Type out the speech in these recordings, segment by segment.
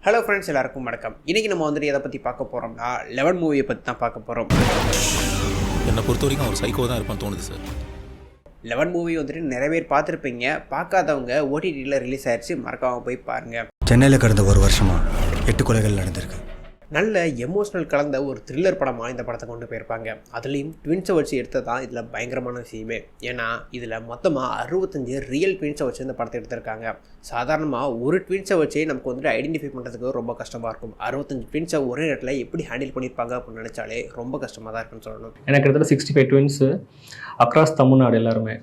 Hello friends, எல்லாருக்கும் வணக்கம். இன்றைக்கி நம்ம வந்துட்டு எதை பற்றி பார்க்க போகிறோம்னா 11 மூவியை பற்றி தான் பார்க்க போகிறோம். என்னை பொறுத்த வரைக்கும் அவர் சைக்கோ தான் இருப்பான்னு தோணுது சார். 11 மூவி வந்துட்டு நிறைய பேர் பார்த்துருப்பீங்க. பார்க்காதவங்க ஓடிடியில் ரிலீஸ் ஆயிடுச்சு, மறக்காமல் போய் பாருங்கள். சென்னையில் கடந்த ஒரு வருஷமாக 8 கொலைகள் நடந்திருக்கு. நல்ல எமோஷ்னல் கலந்த ஒரு த்ரில்லர் படமாக இந்த படத்தை கொண்டு போயிருப்பாங்க. அதுலேயும் ட்வின்ஸை வச்சு எடுத்தது தான் இதில் பயங்கரமான விஷயமே. ஏன்னா இதில் மொத்தமாக 65 ரியல் ட்வின்ஸை வச்சு இந்த படத்தை எடுத்திருக்காங்க. சாதாரணமாக ஒரு ட்வின்ஸை வச்சு நமக்கு வந்துட்டு ஐடென்டிஃபை பண்ணுறதுக்கு ரொம்ப கஷ்டமாக இருக்கும். 65 ட்வின்ஸை ஒரே நேரத்தில் எப்படி ஹேண்டில் பண்ணியிருப்பாங்க அப்படின்னு நினச்சாலே ரொம்ப கஷ்டமாக தான் இருக்குன்னு சொல்லணும். எனக்கு கிட்டத்தட்ட 65 ட்வின்ஸு அக்ராஸ் தமிழ்நாடு எல்லாருமே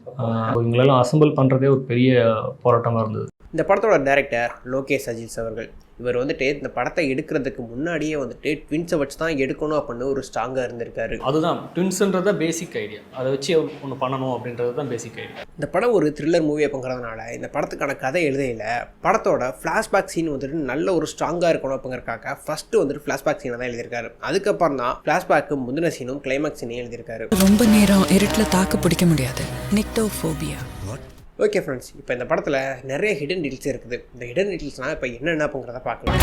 இவங்களெல்லாம் அசம்பிள் பண்ணுறதே ஒரு பெரிய போராட்டமாக இருந்தது. இந்த படத்தோட டைரக்டர் லோகேஷ் அஜித் அவர்கள். இவர் வந்துட்டு இந்த படத்தை எடுக்கிறதுக்கு முன்னாடியே வந்துட்டு ட்வின்ஸை வச்சு தான் எடுக்கணும் அப்படின்னு ஒரு ஸ்ட்ராங்காக இருந்திருக்காரு. அதுதான் ட்வின்ஸுன்றது தான் பேசிக் ஐடியா. அதை வச்சு ஒன்று பண்ணணும் அப்படின்றது தான் பேசிக் ஐடியா. இந்த படம் ஒரு த்ரில்லர் மூவி அப்படிங்கிறதுனால இந்த படத்துக்கான கதை எழுதையில் படத்தோட ஃப்ளாஷ்பேக் சீன் வந்துட்டு நல்ல ஒரு ஸ்ட்ராங்காக இருக்கணும் அப்படிங்கிறக்காக ஃபஸ்ட்டு வந்துட்டு ஃப்ளாஷ்பேக் சீனை தான் எழுதியிருக்காரு. அதுக்கப்புறம் தான் ஃப்ளாஷ்பேக்கு முந்தின சீனும் கிளைமேக்ஸ் சீனையும் எழுதியிருக்காரு. ரொம்ப நேரம் இருட்டில் தாக்கு பிடிக்க முடியாது. நிக்டோஃபோபியா. ஓகே ஃப்ரெண்ட்ஸ், இப்போ இந்த படத்தில் நிறைய ஹிடன் டீல்ஸ் இருக்குது. இந்த ஹிடன் டீல்ஸ்னால் இப்போ என்னென்ன அப்படிங்கிறத பார்க்கலாம்.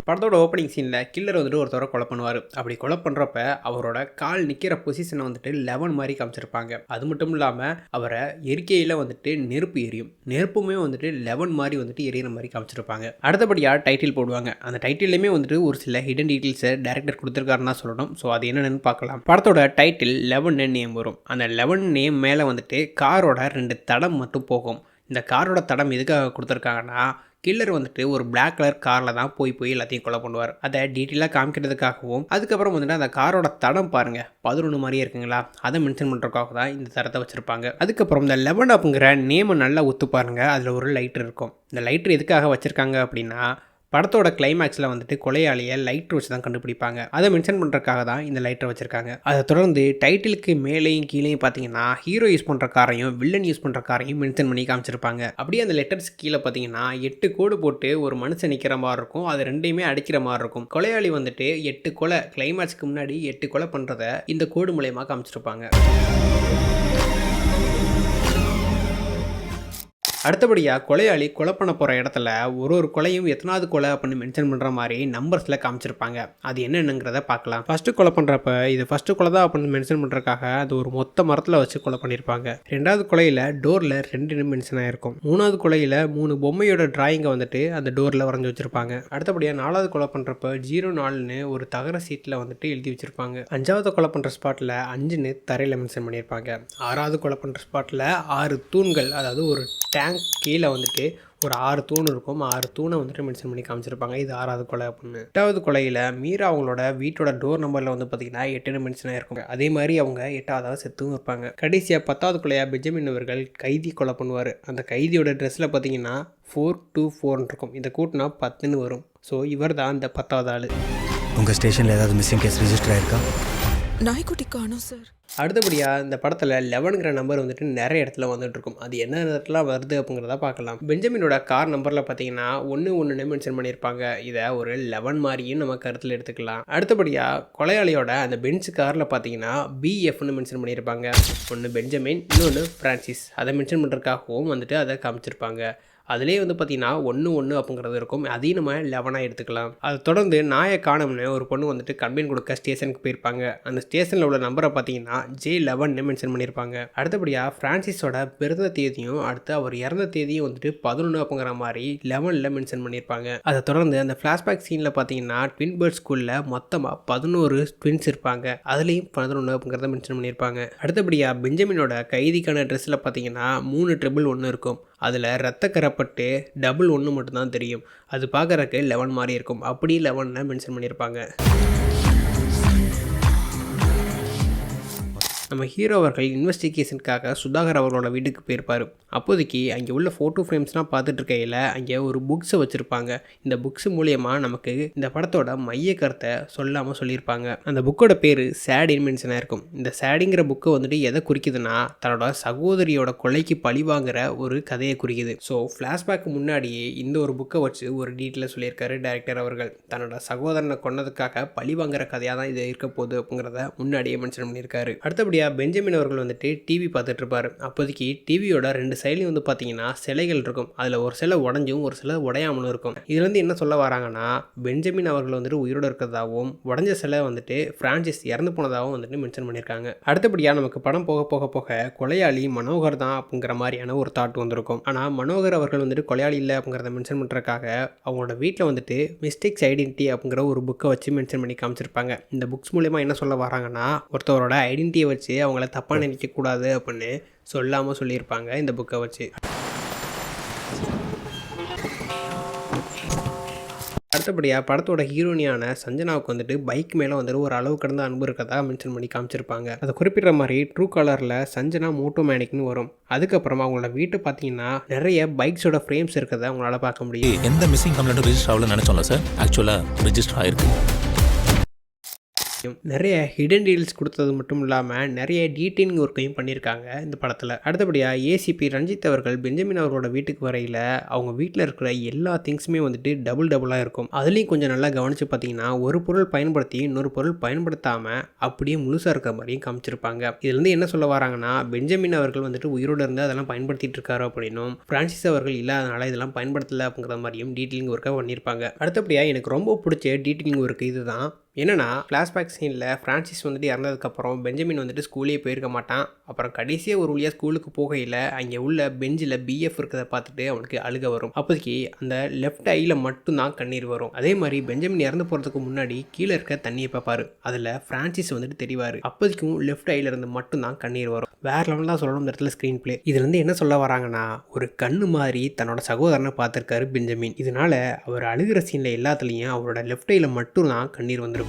படத்தோட ஓப்பனிங் சீனில் கில்லர் வந்துட்டு ஒருத்தவரை கொலை பண்ணுவார். அப்படி கொலை பண்ணுறப்ப அவரோட கால் நிற்கிற பொசிஷனை வந்துட்டு 11 மாதிரி காமிச்சிருப்பாங்க. அது மட்டும் இல்லாமல் அவரை எரிக்கையில் வந்துட்டு நெருப்பு எரியும். நெருப்புமே வந்துட்டு 11 மாதிரி வந்துட்டு எரியிற மாதிரி காமிச்சிருப்பாங்க. அடுத்தபடியாக டைட்டில் போடுவாங்க. அந்த டைட்டில்லையுமே வந்துட்டு ஒரு சில ஹிடன் டீட்டெயில்ஸை டேரக்டர் கொடுத்துருக்காருன்னா சொல்லணும். ஸோ அது என்னென்னு பார்க்கலாம். படத்தோட டைட்டில் 11 நேம் வரும். அந்த 11 நேம் மேலே வந்துட்டு காரோட 2 தடம் மட்டும் போகும். இந்த காரோட தடம் எதுக்காக கொடுத்துருக்காங்கன்னா, கில்லர் வந்துட்டு ஒரு பிளாக் கலர் காரில் தான் போய் எல்லாத்தையும் கொலை பண்ணுவார். அதை டீட்டெயிலாக காமிக்கிறதுக்காகவும், அதுக்கப்புறம் வந்துட்டு அந்த காரோட தடம் பாருங்கள் 11 மாதிரியே இருக்குங்களா, அதை மென்ஷன் பண்ணுறதுக்காக தான் இந்த தரத்தை வச்சுருப்பாங்க. அதுக்கப்புறம் இந்த 11 அப்படிங்கிற நேமை நல்லா ஒத்து பாருங்கள். அதில் ஒரு லைட்ரு இருக்கும். இந்த லைட்ரு எதுக்காக வச்சுருக்காங்க அப்படின்னா, படத்தோட கிளைமேக்ஸில் வந்துட்டு கொலையாளியை லைட்ரு வச்சு தான் கண்டுபிடிப்பாங்க. அதை மென்ஷன் பண்ணுறதுக்காக தான் இந்த லைட்டரை வச்சுருக்காங்க. அதை தொடர்ந்து டைட்டிலுக்கு மேலேயும் கீழேயும் பார்த்தீங்கன்னா ஹீரோ யூஸ் பண்ணுற காரையும் வில்லன் யூஸ் பண்ணுற காரையும் மென்ஷன் பண்ணி காமிச்சிருப்பாங்க. அப்படியே அந்த லெட்டர்ஸ் கீழே பார்த்தீங்கன்னா 8 கோடு போட்டு ஒரு மனுஷன் நிற்கிற மாதிரி இருக்கும். அது ரெண்டையுமே அடிக்கிற மாதிரி இருக்கும். கொலையாளி வந்துட்டு 8 கொலை, கிளைமேக்ஸ்க்கு முன்னாடி 8 கொலை பண்ணுறதை இந்த கோடு மூலயமா காமிச்சிருப்பாங்க. அடுத்தபடியாக கொலையாளி கொலை பண்ண போகிற இடத்துல ஒரு கொலையும் எத்தனாவது கொலை அப்படின்னு மென்ஷன் பண்ணுற மாதிரி நம்பர்ஸில் காமிச்சிருப்பாங்க. அது என்னென்னுங்கிறத பார்க்கலாம். ஃபஸ்ட்டு கொலை பண்ணுறப்ப இது ஃபஸ்ட்டு கொலை தான் அப்படின்னு மென்ஷன் பண்ணுறதுக்காக அது ஒரு மொத்த மரத்தில் வச்சு கொலை பண்ணியிருப்பாங்க. 2வது கொலையில் டோரில் 2 மென்ஷன் ஆகிருக்கும். 3வது கொலையில் 3 பொம்மையோட டிராயிங்கை வந்துட்டு அந்த டோரில் வரைஞ்சி வச்சுருப்பாங்க. அடுத்தபடியாக 4வது கொலை பண்ணுறப்ப 04ன்னு ஒரு தகர சீட்டில் வந்துட்டு எழுதி வச்சுருப்பாங்க. 5வது கொலை பண்ணுற ஸ்பாட்டில் 5ன்னு தரையில் மென்ஷன் பண்ணியிருப்பாங்க. 6வது கொலை பண்ணுற ஸ்பாட்டில் 6 தூண்கள், அதாவது ஒரு டேங்க் கீழே வந்துட்டு ஒரு 6 தூண் இருக்கும். 6 தூணை வந்துட்டு மென்ஷன் பண்ணி காமிச்சிருப்பாங்க. இது 6வது கொலை அப்படின்னு. 8வது கொலையில் மீரா அவங்களோட வீட்டோட டோர் நம்பரில் வந்து பார்த்தீங்கன்னா 8ன்னு மென்ஷன் ஆகிருக்கும். அதே மாதிரி அவங்க 8வது செத்தும் இருப்பாங்க. கடைசியாக 10வது கொலையாக பெஞ்சமின் அவர்கள் கைதி கொலை பண்ணுவார். அந்த கைதியோட ட்ரெஸ்ஸில் பார்த்தீங்கன்னா 424 இருக்கும். இதை கூட்டினா 10ன்னு வரும். ஸோ இவர் தான் இந்த 10வது ஆள். உங்கள் ஸ்டேஷனில் ஏதாவது மிஸ்ஸிங் கேஸ் ரிஜிஸ்டர் ஆயிருக்கா? நாய்க்குட்டி காணோம் சார். அடுத்தபடியாக இந்த படத்தில் 11ங்கிற நம்பர் வந்துட்டு நிறைய இடத்துல வந்துட்டு இருக்கும். அது என்ன இடத்துல வருது அப்படிங்கிறத பார்க்கலாம். பெஞ்சமினோட கார் நம்பரில் பார்த்தீங்கன்னா 11ன்னு மென்ஷன் பண்ணியிருப்பாங்க. இதை ஒரு 11 மாதிரியும் நம்ம கருத்தில் எடுத்துக்கலாம். அடுத்தபடியாக கொலையாளியோட அந்த பென்ஸ் காரில் பார்த்தீங்கன்னா BFன்னு மென்ஷன் பண்ணியிருப்பாங்க. ஒன்று பெஞ்சமின், இன்னொன்று ஃப்ரான்சிஸ். அதை மென்ஷன் பண்ணுறதுக்காகவும் வந்துட்டு அதை காமிச்சிருப்பாங்க. அதிலே வந்து பார்த்தீங்கன்னா 11 அப்படிங்கிறது இருக்கும். அதையும் நம்ம 11ஆக எடுத்துக்கலாம். அதை தொடர்ந்து நாயை காணோம்னு ஒரு பொண்ணு வந்துட்டு கம்ப்ளைண்ட் கொடுக்க ஸ்டேஷனுக்கு போயிருப்பாங்க. அந்த ஸ்டேஷனில் உள்ள நம்பரை பார்த்தீங்கன்னா J11 மென்ஷன் பண்ணியிருப்பாங்க. அடுத்தபடியாக ஃப்ரான்சிஸோட பிறந்த தேதியும் அடுத்து அவர் இறந்த தேதியும் வந்துட்டு 11 அப்படிங்கிற மாதிரி 11ல் மென்ஷன் பண்ணியிருப்பாங்க. அதை தொடர்ந்து அந்த ஃப்ளாஷ்பேக் சீனில் பார்த்தீங்கன்னா ட்வின் பேர்ட் ஸ்கூலில் மொத்தமாக 11 ட்வின்ஸ் இருப்பாங்க. அதுலேயும் 11 அப்படிங்கிறத மென்ஷன் பண்ணியிருப்பாங்க. அடுத்தபடியாக பெஞ்சமினோட கைதிக்கான ட்ரெஸ்ஸில் பார்த்தீங்கன்னா 311 இருக்கும். அதில் ரத்த கரப்பட்டு 11 மட்டும்தான் தெரியும். அது பார்க்குறக்கு 11 மாதிரி இருக்கும். அப்படி 11 மென்ஷன் பண்ணியிருப்பாங்க. நம்ம ஹீரோ அவர்கள் இன்வெஸ்டிகேஷனுக்காக சுதாகர் அவர்களோட வீட்டுக்கு போயிருப்பார். அப்போதைக்கு அங்கே உள்ள ஃபோட்டோ ஃப்ரேம்ஸ்லாம் பார்த்துட்டு இருக்கையில் அங்கே ஒரு புக்ஸை வச்சுருப்பாங்க. இந்த புக்ஸ் மூலயமா நமக்கு இந்த படத்தோட மைய கருத்தை சொல்லாமல் சொல்லியிருப்பாங்க. அந்த புக்கோட பேர் சேடின்னு மென்ஷன் ஆயிருக்கும். இந்த சேடிங்கிற புக்கை வந்துட்டு எதை குறிக்குதுன்னா, தன்னோட சகோதரியோட கொலைக்கு பழி வாங்குற ஒரு கதையை குறிக்குது. ஸோ ஃப்ளாஷ்பேக்கு முன்னாடியே இந்த ஒரு புக்கை வச்சு ஒரு டீட்டெயிலாக சொல்லியிருக்காரு டைரக்டர் அவர்கள். தன்னோட சகோதரனை கொன்னதுக்காக பழி வாங்குற கதையாக தான் இது இருக்க போகுது அப்படிங்கிறத முன்னாடியே மென்ஷன் பண்ணியிருக்காரு. அடுத்தபடியாக அடுத்தபடியாக பெஞ்சமின் அவர்கள் வந்துட்டு டிவி பார்த்துட்டு இருப்பார். அப்போதைக்கு டிவியோட 2 சைட்லையும் வந்து பார்த்தீங்கன்னா சிலைகள் இருக்கும். அதில் ஒரு சிலை உடஞ்சும் ஒரு சிலை உடையாமலும் இருக்கும். இதுலேருந்து என்ன சொல்ல வராங்கன்னா, பெஞ்சமின் அவர்கள் வந்துட்டு உயிரோடு இருக்கிறதாகவும் உடஞ்ச சிலை வந்துட்டு பிரான்சிஸ் இறந்து போனதாகவும் வந்துட்டு மென்ஷன் பண்ணியிருக்காங்க. அடுத்தபடியாக நமக்கு படம் போக போக போக கொலையாளி மனோகர் தான் அப்படிங்கிற மாதிரியான ஒரு தாட் வந்திருக்கும். ஆனால் மனோகர் அவர்கள் வந்துட்டு கொலையாளி இல்லை அப்படிங்கிறத மென்ஷன் பண்ணுறதுக்காக அவங்களோட வீட்டில் வந்துட்டு மிஸ்டேக்ஸ் ஐடென்டிட்டி அப்படிங்கிற ஒரு புக்கை வச்சு மென்ஷன் பண்ணி காமிச்சிருப்பாங்க. இந்த புக்ஸ் மூலமா என்ன சொல்ல வராங்கன்னா, ஒருத்தவரோட ஐடென்டிட்டியை வச்சு அவங்கள தப்பாக நினைக்கக்கூடாது அப்படின்னு சொல்லாமல் சொல்லியிருப்பாங்க இந்த புக்கை வச்சு. அடுத்தபடியாக படத்தோட ஹீரோனியான சஞ்சனாவுக்கு வந்துட்டு பைக் மேலே வந்துட்டு ஒரு அளவு கடந்த அன்பு இருக்கதா மென்ஷன் பண்ணி காமிச்சிருப்பாங்க. அதை குறிப்பிட்ற மாதிரி ட்ரூ கலரில் சஞ்சனா மோட்டோமேனிக்னு வரும். அதுக்கப்புறமா அவங்களோட வீட்டை பார்த்தீங்கன்னா நிறைய பைக்ஸோட ஃப்ரேம்ஸ் இருக்கிறத அவங்களால பார்க்க முடியும். எந்த மிஸ்ஸிங் கம்ப்ளைண்ட்டும் ரெஜிஸ்டர் ஆகலன்னு நினச்சோம்ல சார், ஆக்சுவலாக ரெஜிஸ்டர் ஆயிருக்கு. நிறைய ஹிடன் டீல்ஸ் கொடுத்தது மட்டும் இல்லாமல் நிறைய டீட்டெயிலிங் ஒர்க்கையும் பண்ணியிருக்காங்க இந்த படத்தில். அடுத்தபடியாக ஏசிபி ரஞ்சித் அவர்கள் பெஞ்சமின் அவரோட வீட்டுக்கு வரையில் அவங்க வீட்டில் இருக்கிற எல்லா திங்ஸுமே வந்துட்டு டபுளாக இருக்கும். அதுலேயும் கொஞ்சம் நல்லா கவனித்து பார்த்தீங்கன்னா ஒரு பொருள் பயன்படுத்தி இன்னொரு பொருள் பயன்படுத்தாமல் அப்படியே முழுசாக இருக்கிற மாதிரியும் காமிச்சிருப்பாங்க. இதுலேருந்து என்ன சொல்ல வராங்கன்னா, பெஞ்சமின் அவர்கள் வந்துட்டு உயிரோடு இருந்து அதெல்லாம் பயன்படுத்திட்டு இருக்காரு அப்படின்னும், பிரான்சிஸ் அவர்கள் இல்லாதனால இதெல்லாம் பயன்படுத்தலை அப்படிங்கிற மாதிரியும் டீட்டெயிலிங் ஒர்க்காக பண்ணியிருப்பாங்க. அடுத்தபடியாக எனக்கு ரொம்ப பிடிச்ச டீட்டெயிலிங் ஒர்க்கு இதுதான். என்னென்னா, ஃப்ளாஷ்பேக் சீனில் ஃப்ரான்சிஸ் வந்துட்டு இறந்ததுக்கப்புறம் பெஞ்சமின் வந்துட்டு ஸ்கூலே போயிருக்க மாட்டான். அப்புறம் கடைசியாக ஒரு வழியாக ஸ்கூலுக்கு போகையில் அங்கே உள்ள பெஞ்சில் பிஎஃப் இருக்கிறத பார்த்துட்டு அவனுக்கு அழுக வரும். அப்போதைக்கு அந்த லெஃப்ட் ஐயில் மட்டும்தான் கண்ணீர் வரும். அதே மாதிரி பெஞ்சமின் இறந்து போகிறதுக்கு முன்னாடி கீழே இருக்க தண்ணியை பார்ப்பார். அதில் ஃப்ரான்சிஸ் வந்துட்டு தெரிவார். அப்போதைக்கும் லெஃப்ட் ஐயில் இருந்து மட்டும்தான் கண்ணீர் வரும். வேறு லெவலில் தான் சொல்லணும் இந்த இடத்துல ஸ்க்ரீன் பிளே. இதுலேருந்து என்ன சொல்ல வராங்கன்னா, ஒரு கண்ணு மாதிரி தன்னோட சகோதரனை பார்த்துருக்காரு பெஞ்சமின். இதனால அவர் அழுகிற சீனில் எல்லாத்துலேயும் அவரோட லெஃப்ட் ஐயில் மட்டும்தான் கண்ணீர் வந்துருக்கும்.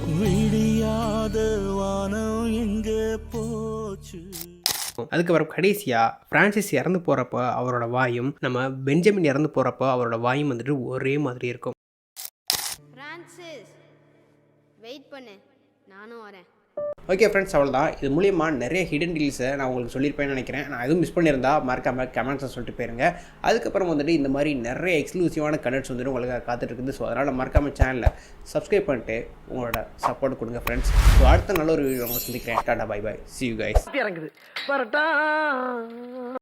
அதுக்கப்புறம் கடைசியாக பிரான்சிஸ் இறந்து போகிறப்போ அவரோட வாயும் நம்ம பெஞ்சமின் இறந்து போகிறப்போ அவரோட வாயும் வந்துட்டு ஒரே மாதிரி இருக்கும். பிரான்சிஸ் வெயிட் பண்ணு, நானும் வரேன். ஓகே ஃப்ரெண்ட்ஸ், அவ்வளோதான். இது மூலியமாக நிறைய ஹிடன் டீல்ஸை நான் உங்களுக்கு சொல்லியிருப்பேன்னு நினைக்கிறேன். நான் எதுவும் மிஸ் பண்ணியிருந்தா மறக்காமல் கமெண்ட்ஸை சொல்லிட்டு போயிருங்க. அதுக்கப்புறம் வந்துட்டு இந்த மாதிரி நிறைய எக்ஸ்க்ளூசிவான கண்டென்ட்ஸ் வந்துட்டு உங்களுக்கு காத்துட்ருக்குது. ஸோ அதனால் மறக்காமல் சேனலை சப்ஸ்கிரைப் பண்ணிட்டு உங்களோட சப்போர்ட் கொடுங்க ஃப்ரெண்ட்ஸ். ஸோ அடுத்த நல்ல ஒரு வீடியோ உங்களை சந்திக்கிறேன். Tata, bye bye, see you guys.